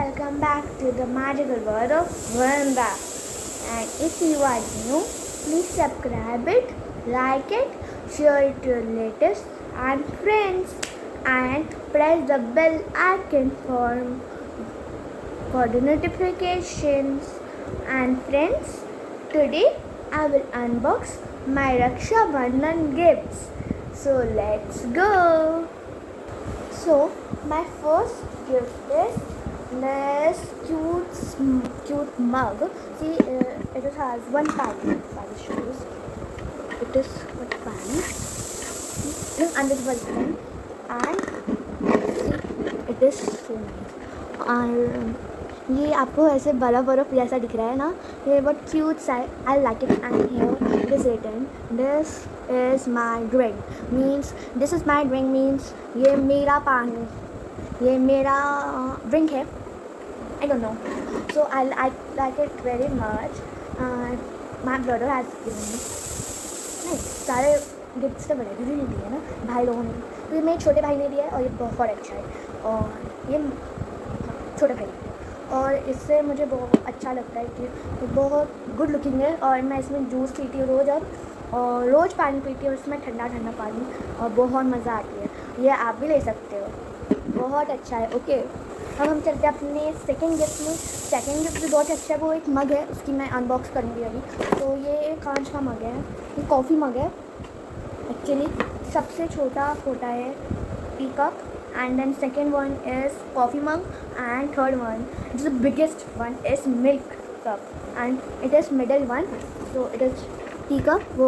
welcome back to the magical world of Varanda. And if you are new, please subscribe it, like it, share it to your relatives and friends, and press the bell icon for the notifications. And friends, today I will unbox my Raksha Bandhan gifts. So let's go. So my first gift is this cute mug. See, it has one pan. By the shoes, it is one pan. It is undisposable and see, it is so nice. और ये आपको ऐसे बर्फ जैसा दिख रहा है ना, ये बहुत क्यूट सा है. I like it. And here it is written this is my drink means this is my drink means ये मेरा पानी, ये मेरा ड्रिंक है. I don't know, so I like it very much. My brother has given me. नहीं, सारे gifts तो बड़े दीदी ने दिए ना, भाई लोगों ने. तो ये मेरे छोटे भाई ने दिया है और ये बहुत अच्छा है. और ये छोटे भाई, और इससे मुझे बहुत अच्छा लगता है कि ये बहुत गुड लुकिंग है. और मैं इसमें जूस पीती हूँ रोज़ अब, और रोज़ पानी पीती हूँ इसमें, ठंडा ठंडा पानी, और बहुत मज़ा आती है. ये आप भी ले सकते हो, बहुत अच्छा है. ओके, अब हम चलते हैं अपने सेकंड गिफ्ट में. सेकंड गिफ्ट भी बहुत अच्छा है. वो एक मग है, उसकी मैं अनबॉक्स करूँगी अभी. तो ये एक कांच का मग है, ये कॉफ़ी मग है एक्चुअली. सबसे छोटा है tea cup, and then second one is coffee mug, and third one, which is the biggest one, is milk cup, and it is middle one, so it is tea cup, wo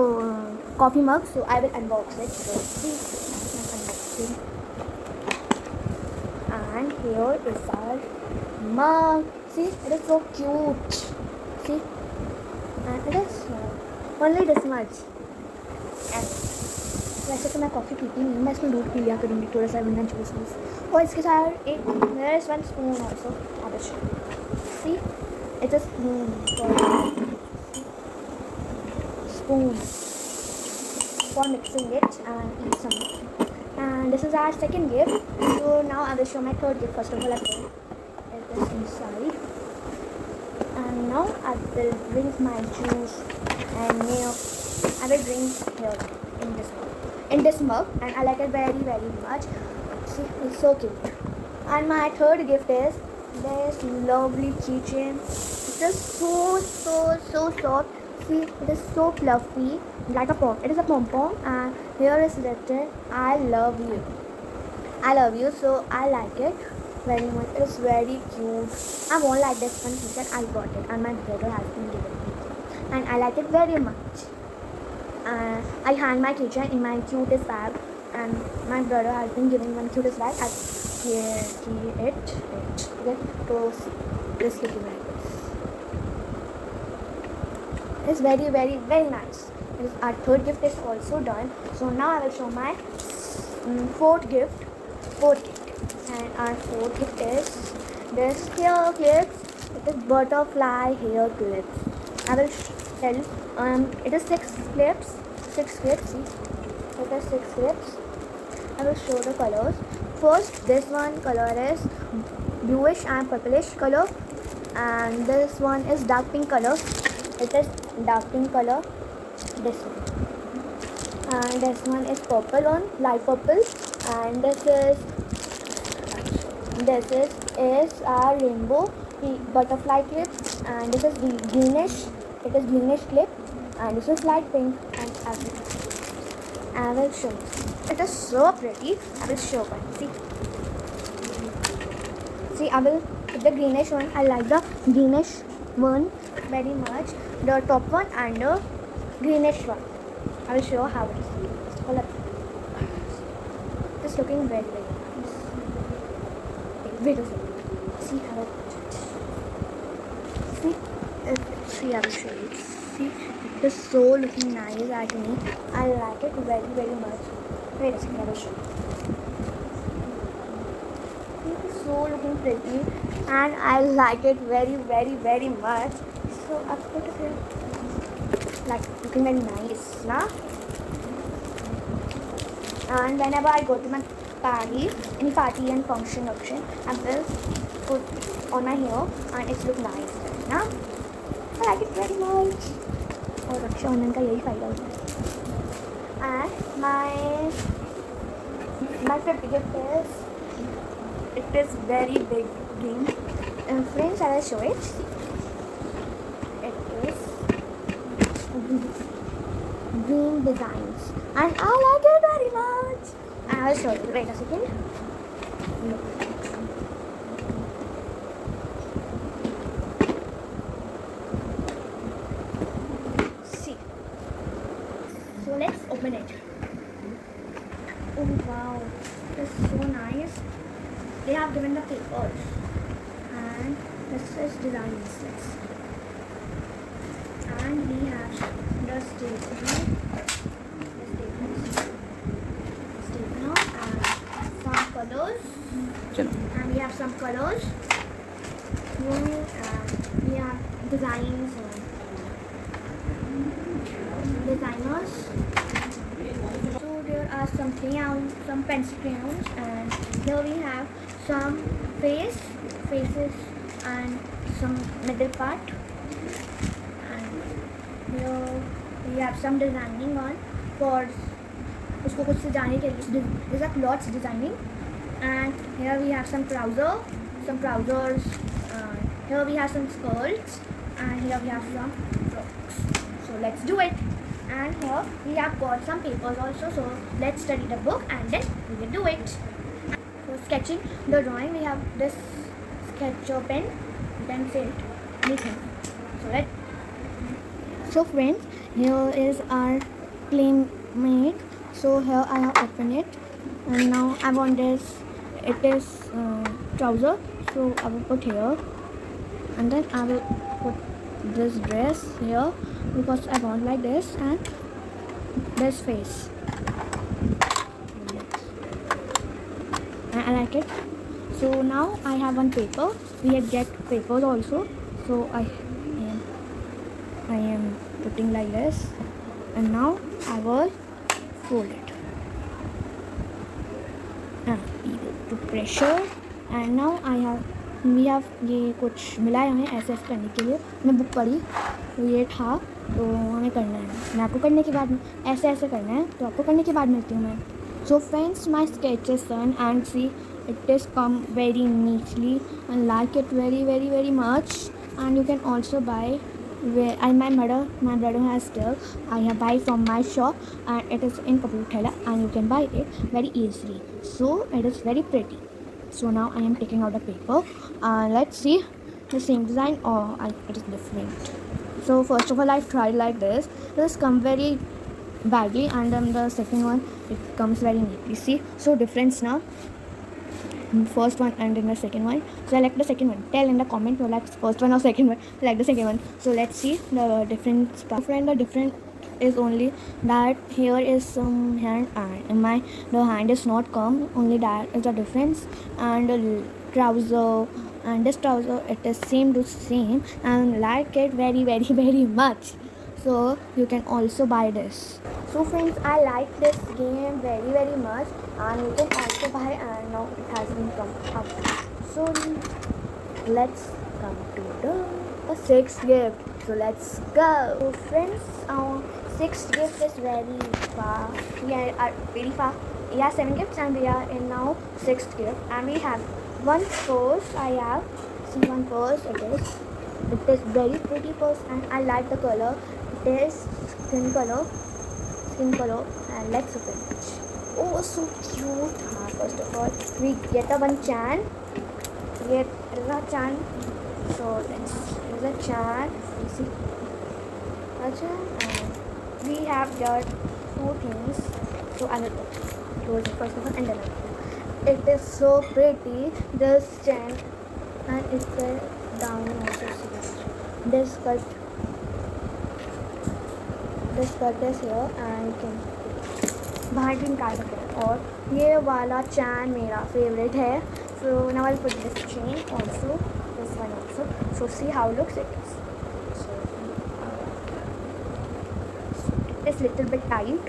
coffee mug. So I will unbox it. So see, unboxing, and here is our mug. See, it is so cute. See, and it is only this much. And वैसे तो मैं coffee पीती नहीं, मैं इसमें दूध P लिया करूँगी थोड़ा सा बिना जूस वूस. और इसके साथ एक there is one spoon also. See, it's a spoon for mixing it and eat something. And this is our second gift. So now I will show my third gift. First of all, I will get this inside, and now I will drink my juice and milk. I will drink here in this mug, and I like it very very much. See, it's so cute. And my third gift is this lovely keychain. It is so soft. See, it is so fluffy, like a pom. It is a pom pom, and here is written "I love you." I love you, so I like it very much. It is very cute. I won't like this one keychain. I got it, and my brother has been giving me, and I like it very much. I hang my keychain in my cutest bag, and my brother has been giving one cutest bag. I it. Okay, so this looking like this. It's very very very nice. Our third gift is also done. So now I will show my fourth gift. And our fourth gift is this hair clips. It is butterfly hair clips. I will tell. It is six clips. See, it is six clips. I will show the colors. First, this one color is bluish and purplish color, and this one is dark pink color. It is dark pink color. This one, and this one is purple on light purple, and this is our rainbow butterfly clip, and this is greenish. It is greenish clip, and this is light pink. And I will show. It is so pretty. I will show one. See, I will put the greenish one. I like the greenish one very much. The top one and the greenish one. I will show how it is. Hold up. It is looking very very nice. Wait a second. See how it. See, I will show you. See, it is so looking nice at me. I like it very very much. Wait a second, I will show you. It is so looking pretty, and I like it very very very much. So I put it here, like looking very nice, na? And whenever I go to my party, any party and function, I will put on my hair and it's look nice right now. I like it very much. और रक्षाबंधन का यही फायदा होता है. And my favorite gift is, it is very big game. Friends, I will show it. It is green designs and I like it very much. I will show you. Wait a second. Look. See. So let's open it. Oh wow, this is so nice. They have given the papers and this is designs. And we have the stapler and some colors. And we have some colors. And we have designs and designers. So there are some crayons, some pencil crayons, and here we have some faces and some middle part. And here we have some designing on for उसको कुछ सजाने के लिए. These are clothes designing. And here we have some trousers. Here we have some skirts, and here we have some frocks. So let's do it. And here we have got some papers also. So let's study the book and then we will do it. For sketching the drawing, we have this sketcher pen, pencil, anything. So friends, here is our playmate. So here I have opened it, and now I want this. It is trouser. So I will put here, and then I will put this dress here because I want like this, and this face. I like it. So now I have one paper. We get papers also. So I am putting like this, and now I will fold it. To pressure, and now we have ये कुछ मिला है हमें ऐसे करने के लिए. मैं बुक पढ़ी तो ये था, तो हमें करना है. मैं आपको करने के बाद ऐसे करना है, तो आपको करने के बाद मिलती हूँ मैं. So friends, my sketch is done and see it is come very neatly and like it very very very much. And you can also buy my brother has still. I have buy from my shop and it is in Kapurthala and you can buy it very easily. So it is very pretty. So now I am taking out the paper. Let's see the same design or it is different. So first of all, I tried like this. This come very badly, and then the second one it comes very neatly. See, so difference now. First one and then the second one. So I like the second one. Tell in the comment you like first one or second one. I like the second one. So let's see the difference. Friend, the difference is only that here is some hand and the hand is not come. Only that is the difference. And the trouser and this trouser, it is same to same and like it very very very much. So you can also buy this. So friends, I like this game very very much, and you can also buy, and now it has been come up. So let's come to the sixth gift. So let's go. So friends, our sixth gift is very far. We are very far. We have 7 gifts and we are in now 6th gift, and we have one purse. I have see one purse. It is very pretty purse and I like the color. It is skin color, and let's open it. Oh, so cute. First of all, we get a one chan. Get a chan. So there's a chan. You see a chan, and we have got 2 things. So I will close it first of all, and then it is so pretty. This chan, and it's down also. See this cut is here, and you can बाहर भी निकाल सकते हैं. और ये वाला चैन मेरा favourite है. So now I'll put this chain also, this one also. So see how looks it is. So it is little bit tight.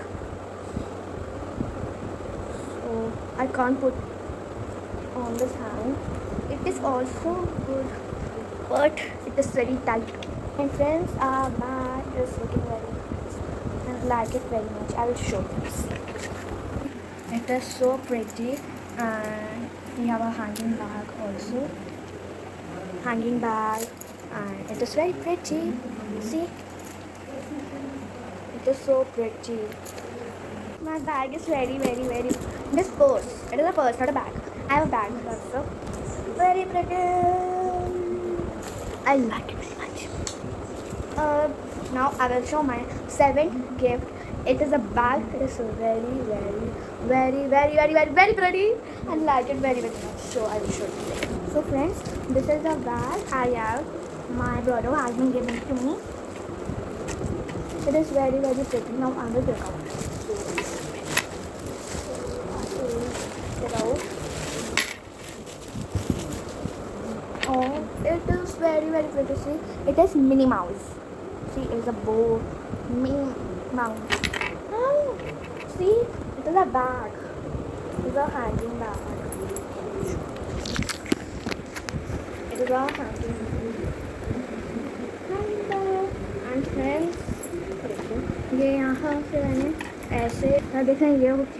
So I can't put on this hand. it is also good, but it is very tight. And friends, our bag is looking very nice. I like it very much. I will show you. It is so pretty, and we have a hanging bag also. Hanging bag, and it is very pretty. See, it is so pretty. My bag is very. This purse. It is a purse, not a bag. I have a bag also. Very pretty. I like it very much. Now I will show my seventh gift. It is a bag. It is very pretty. I like it very much. So I will show you. So friends, this is the bag I have. My brother has been giving it to me. It is very pretty. Now I will take out. Get out. Oh, it is very pretty. See, it is Minnie Mouse. See, it's a bow. Minnie Mouse. Oh, see, it is a bag. It is a hanging bag. It is a hanging bag. And friends, ये यहाँ से मैंने ऐसे देखें, ये hook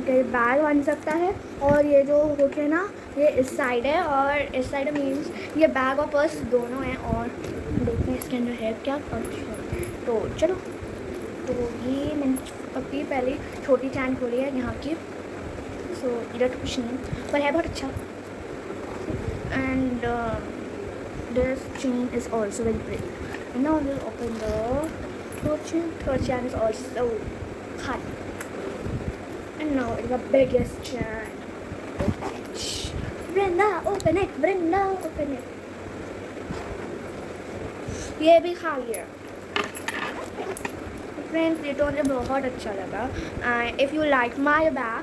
है, bag बन सकता है, और ये जो हुक है ना, ये इस साइड है और इस साइड मीन्स ये बैग और पर्स दोनों हैं। और देखते हैं इसके अंदर है क्या। तो चलो, तो ये मैंने अपनी पहले छोटी चैन खोली है यहाँ की। सो इधर तो कुछ नहीं, पर है बहुत अच्छा। And this chain is also very pretty. Now will open the third chain is also hot. And now it's the biggest chain. Brenda, open it. Brenda, open it. ये भी खाली है। Friends, ये तो मुझे बहुत अच्छा लगा। And if you like my bag,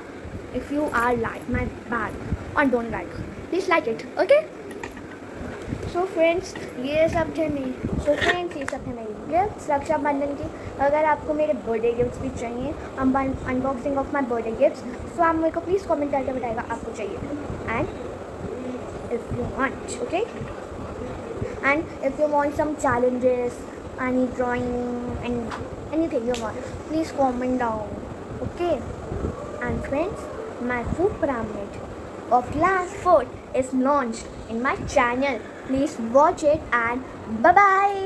if you are like my bag or don't like, please like it, okay? So friends, ये सब थे मेरी गिफ्ट्स रक्षाबंधन की। अगर आपको मेरे बर्थडे गिफ्ट्स भी चाहिए, unboxing of my birthday gifts, तो आप मेरे को प्लीज़ कमेंट करके बताएगा आपको चाहिए। And if you want, okay, and if you want some challenges, any drawing and anything you want, please comment down, okay? And friends, my food pyramid of last food is launched in my channel. Please watch it, and bye bye.